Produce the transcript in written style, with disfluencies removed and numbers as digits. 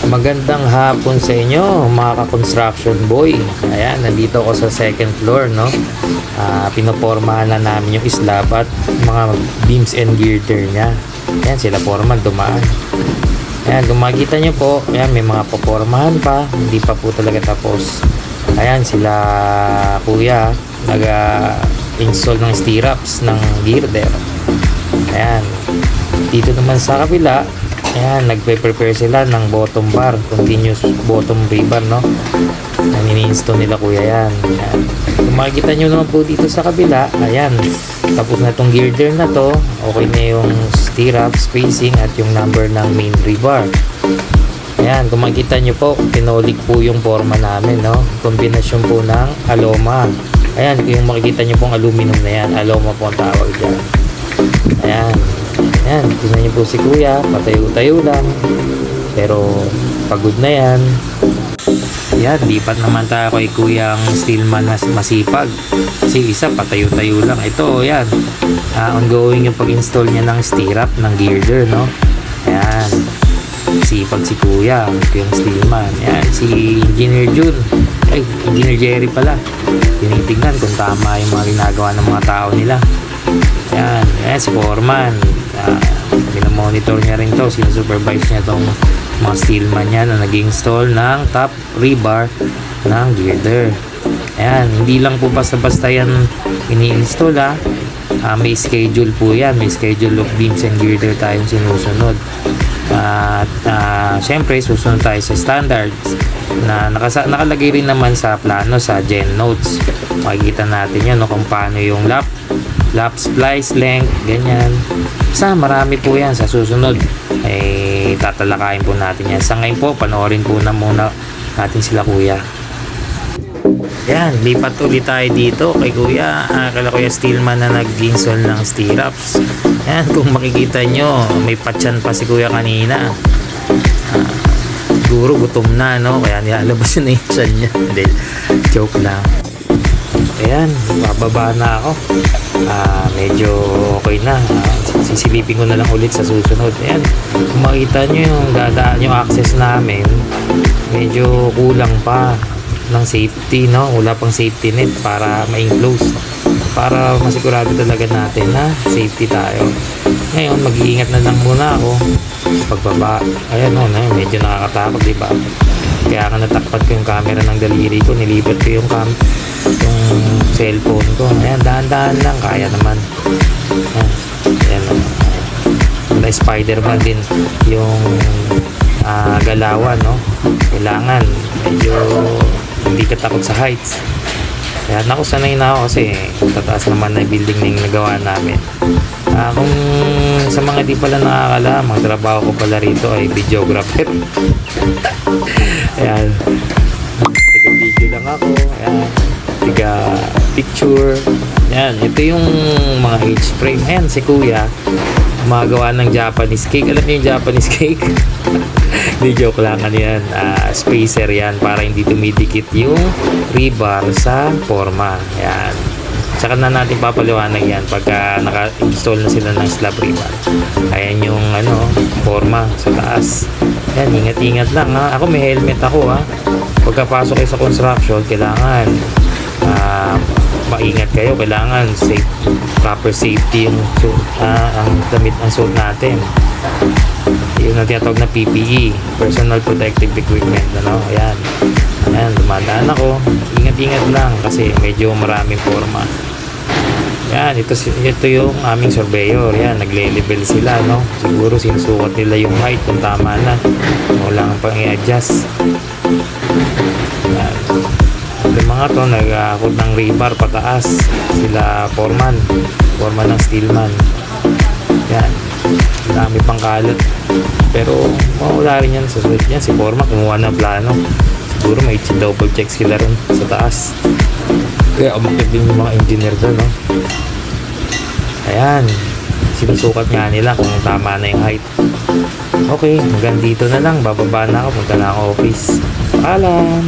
Magandang hapon sa inyo mga ka-construction boy. Ayan, nandito ako sa second floor, no. Pinopormahan na namin yung slab at mga beams and girder nya. Ayan, sila foreman dumaan. Ayan, kung makikita nyo po, ayan, may mga papormahan pa, hindi pa po talaga tapos. Ayan, sila kuya nag-install ng stirrups ng girder. Ayan, dito naman sa kabila, ayan, nagpe-prepare sila ng bottom bar, continuous bottom rebar, no. Ini-install nila kuya yan. Ayan. Kung makikita nyo naman po dito sa kabila, ayan, tapos na tong girder na to, okay na yung stirrup, spacing at yung number ng main rebar. Ayan, kung makikita nyo po, pinolik po yung forma namin, no. Kombinasyon po ng aloma. Ayan, yung makikita nyo pong aluminum na yan, aloma po ang tawag dyan. Ayan. Ayan, tingnan niyo po si kuya, patayo-tayo lang, pero pagod na yan. Ayan, lipat naman tayo kay kuyang steelman na masipag, kasi isa patayo-tayo lang. Ito, ayan, ongoing yung pag-install niya ng stirrup ng girder, no. Ayan, sipag si kuya, yung steelman. Ayan, si Engineer Jun, Engineer Jerry pala, tinitingnan kung tama yung mga ginagawa ng mga tao nila. Ayan, ayan si foreman, pinamonitor niya rin to, sinusupervise niya tong mga steelman niya na nag-install ng top rebar ng girder. Ayan, hindi lang po basta-basta yan ini-install, may schedule po yan, may schedule of beams and girder tayong sinusunod. At syempre susunod tayo sa standards na nakalagay rin naman sa plano sa Gen Notes. Makikita natin yan, no, kung paano yung lap splice length, ganyan. Marami po yan sa susunod, tatalakayin po natin yan. Sa ngayon po, panoorin po na muna natin sila kuya. Yan, lipat ulit tayo dito kay kuya, kala kuya steelman na nag-install ng stirrups. Yan, kung makikita nyo, may patyan pa si kuya kanina. Siguro gutom na, no, kaya nilalabas yun na yung tiyan niya. Hindi, joke lang. Ayan, bababa na ako. Medyo okay na. Sisilipin ko na lang ulit sa susunod. Ayan, kung makita nyo yung dadaan yung access namin, medyo kulang pa ng safety, no. Wala pang safety net para ma-enclose, para masigurado talaga natin na safety tayo. Ngayon, mag-iingat na lang muna ako pagbaba. Ayan, no, medyo nakakatakot, diba? Kaya nga natakpat ko yung camera ng daliri ko, nilipat ko yung cellphone ko. Ayan, dahan-dahan lang, kaya naman. Ayan, na Spider-Man din yung galawan, no. Kailangan medyo hindi ka takot sa heights. Kaya naku, sanay na ako kasi tataas naman na building na yung nagawa namin. Kung sa mga di pala nakakala, ang trabaho ko pala rito ay videographer. Ayan, tiga-video lang ako. Ayan, tiga-picture. Ayan, ito yung mga H-frame. Ayan, si kuya gumagawa ng Japanese cake. Alam niyo yung Japanese cake? Hindi, joke lang. Ano yan? Spacer yan para hindi tumidikit yung rebar sa forma. Ayan, saka na natin papaliwanag yan pagka naka-install na sila ng slab rebar. Ayan yung forma sa taas. Ayan, ingat-ingat lang, ha. Ako may helmet ako, ha. Pagkapasok kayo sa construction, kailangan maingat kayo. Kailangan proper safety yung ang damit ng suit natin. Yun ang tinatawag na PPE, Personal Protective Equipment, ano. Ayan, ayan, dumadaan ako. Ingat-ingat lang kasi medyo maraming forma. Yan, ito yung aming surveyor. Yan, nagle-level sila, no. Siguro sinusukat nila yung height kung tama na, wala pang i-adjust. Yan, yung mga to nag-akot ng rebar pataas, sila foreman ng steelman. Yan, dami pang kalat, pero mawala rin yan sa sulit yan. Si foreman kumuha ng plano, siguro may double check sila rin sa taas, kaya umakit din yung mga engineer doon, no. Ayan, sinusukat nga nila kung tama na yung height. Okay, hanggang dito na lang, bababa na ako, punta na ako office. Paalam.